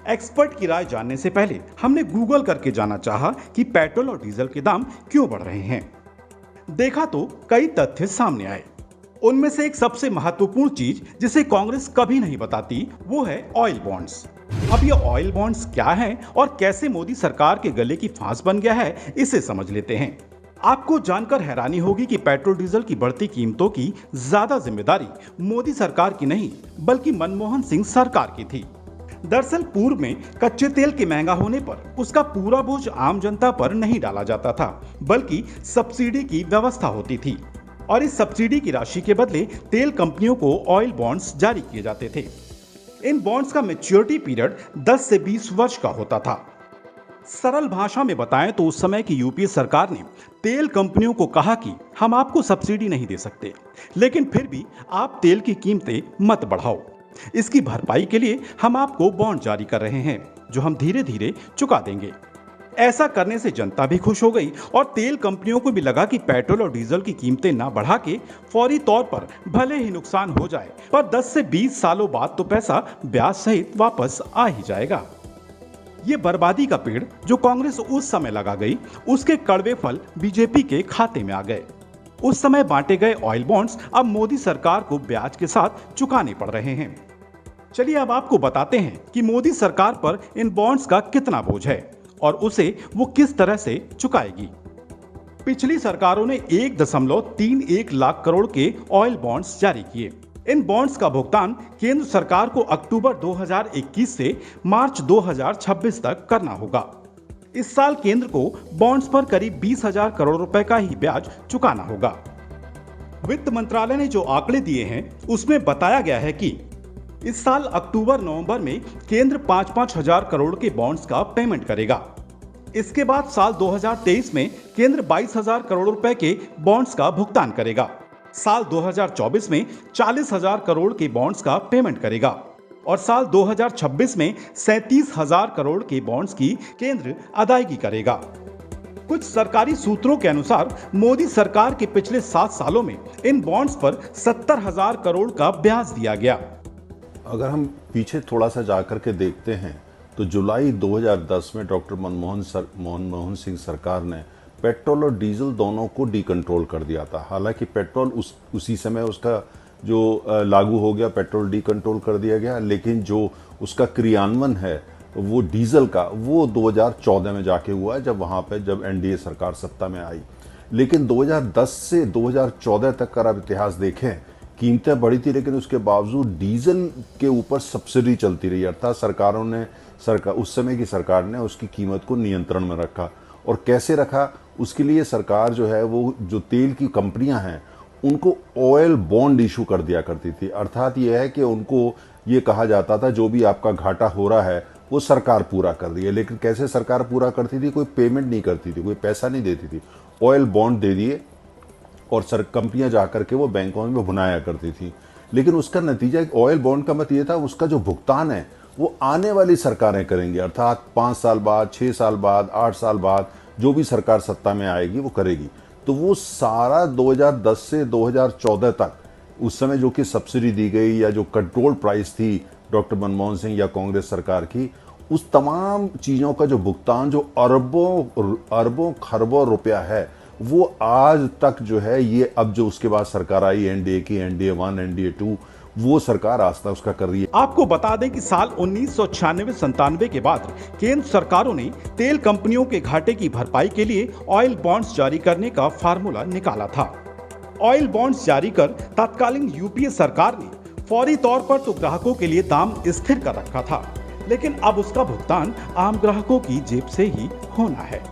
Expert की राय जानने से पहले हमने गूगल करके जाना चाहा कि पेट्रोल और डीजल के दाम क्यों बढ़ रहे हैं। देखा तो कई तथ्य सामने आए। उनमें से एक सबसे महत्वपूर्ण चीज जिसे कांग्रेस कभी नहीं बताती वो है ऑयल बॉन्ड्स। अब ये ऑयल बॉन्ड्स क्या हैं और कैसे मोदी सरकार के गले की फांस बन गया है, इसे समझ लेते हैं। आपको जानकर हैरानी होगी कि पेट्रोल डीजल की बढ़ती कीमतों की ज्यादा जिम्मेदारी मोदी सरकार की नहीं बल्कि मनमोहन सिंह सरकार की थी। दरअसल पूर्व में कच्चे तेल के महंगा होने पर उसका पूरा बोझ आम जनता पर नहीं डाला जाता था, बल्कि सब्सिडी की व्यवस्था होती थी और इस सब्सिडी की राशि के बदले तेल कंपनियों को ऑयल बॉन्ड्स जारी किए जाते थे। इन बॉन्ड्स का मैच्योरिटी पीरियड 10 से 20 वर्ष का होता था। सरल भाषा में बताएं तो उस समय की यूपीए सरकार ने तेल कंपनियों को कहा कि हम आपको सब्सिडी नहीं दे सकते, लेकिन फिर भी आप तेल की कीमतें मत बढ़ाओ। इसकी भरपाई के लिए हम आपको बॉन्ड जारी कर रहे हैं जो हम धीरे धीरे चुका देंगे। ऐसा करने से जनता भी खुश हो गई और तेल कंपनियों को भी लगा कि पेट्रोल और डीजल की कीमतें ना बढ़ा के फौरी तौर पर भले ही नुकसान हो जाए पर 10 से 20 सालों बाद तो पैसा ब्याज सहित वापस आ ही जाएगा। ये बर्बादी का पेड़ जो कांग्रेस उस समय लगा गई, उसके कड़वे फल बीजेपी के खाते में आ गए। उस समय बांटे गए ऑयल बॉन्ड्स अब मोदी सरकार को ब्याज के साथ चुकाने पड़ रहे हैं। चलिए अब आपको बताते हैं कि मोदी सरकार पर इन बॉन्ड्स का कितना बोझ है और उसे वो किस तरह से चुकाएगी। पिछली सरकारों ने 1.31 लाख करोड़ के ऑयल बॉन्ड्स जारी किए। इन बॉन्ड्स का भुगतान केंद्र सरकार को अक्टूबर 2021 से मार्च 2026 तक करना होगा। इस साल केंद्र को बॉन्ड्स पर करीब 20,000 करोड़ रुपए का ही ब्याज चुकाना होगा। वित्त मंत्रालय ने जो आंकड़े दिए हैं उसमें बताया गया है कि इस साल अक्टूबर-नवंबर में केंद्र 5-5 हजार करोड़ के बॉन्ड्स का पेमेंट करेगा। इसके बाद साल 2023 में केंद्र 22,000 करोड़ रुपए के बॉन्ड्स का भुगतान करेगा। साल 2024 में 40,000 करोड़ के बॉन्ड्स का पेमेंट करेगा और साल 2026 में 37,000 करोड़ के बॉन्ड्स की केंद्र अदायगी करेगा। कुछ सरकारी सूत्रों के अनुसार मोदी सरकार के पिछले 7 सालों में इन बॉन्ड्स पर 70,000 करोड़ का ब्याज दिया गया। अगर हम पीछे थोड़ा सा जाकर के देखते हैं तो जुलाई 2010 में डॉक्टर मनमोहन सिंह सरकार ने पेट्रोल और डीजल दोनों को डीकंट्रोल कर दिया था। हालांकि पेट्रोल उसी समय उसका जो लागू हो गया, पेट्रोल डीकंट्रोल कर दिया गया, लेकिन जो उसका क्रियान्वयन है वो डीजल का वो 2014 में जाके हुआ जब एनडीए सरकार सत्ता में आई। लेकिन 2010 से 2014 तक का आप इतिहास देखें, कीमतें बढ़ी थी लेकिन उसके बावजूद डीजल के ऊपर सब्सिडी चलती रही। अर्थात उस समय की सरकार ने उसकी कीमत को नियंत्रण में रखा। और कैसे रखा, उसके लिए सरकार जो है वो जो तेल की कंपनियां हैं उनको ऑयल बॉन्ड इशू कर दिया करती थी। अर्थात ये है कि उनको ये कहा जाता था जो भी आपका घाटा हो रहा है वो सरकार पूरा कर रही है। लेकिन कैसे सरकार पूरा करती थी, कोई पेमेंट नहीं करती थी, कोई पैसा नहीं देती थी, ऑयल बॉन्ड दे दिए और कंपनियां जाकर के वो बैंकों में भुनाया करती थी। लेकिन उसका नतीजा ऑयल बॉन्ड का मत ये था, उसका जो भुगतान है वो आने वाली सरकारें करेंगी। अर्थात 5 साल बाद, 6 साल बाद, 8 साल बाद जो भी सरकार सत्ता में आएगी वो करेगी। तो वो सारा 2010 से 2014 तक उस समय जो कि सब्सिडी दी गई या जो कंट्रोल प्राइस थी डॉक्टर मनमोहन सिंह या कांग्रेस सरकार की, उस तमाम चीज़ों का जो भुगतान जो अरबों खरबों रुपया है वो आज तक जो है ये अब जो उसके बाद सरकार आई एनडीए की, एनडीए 1, एनडीए 2, वो सरकार आस्था उसका कर रही है। आपको बता दें कि साल 1996-97 के बाद केंद्र सरकारों ने तेल कंपनियों के घाटे की भरपाई के लिए ऑयल बॉन्ड्स जारी करने का फार्मूला निकाला था। ऑयल बॉन्ड्स जारी कर तत्कालीन यूपीए सरकार ने फौरी तौर पर तो ग्राहकों के लिए दाम स्थिर कर रखा था, लेकिन अब उसका भुगतान आम ग्राहकों की जेब से ही होना है।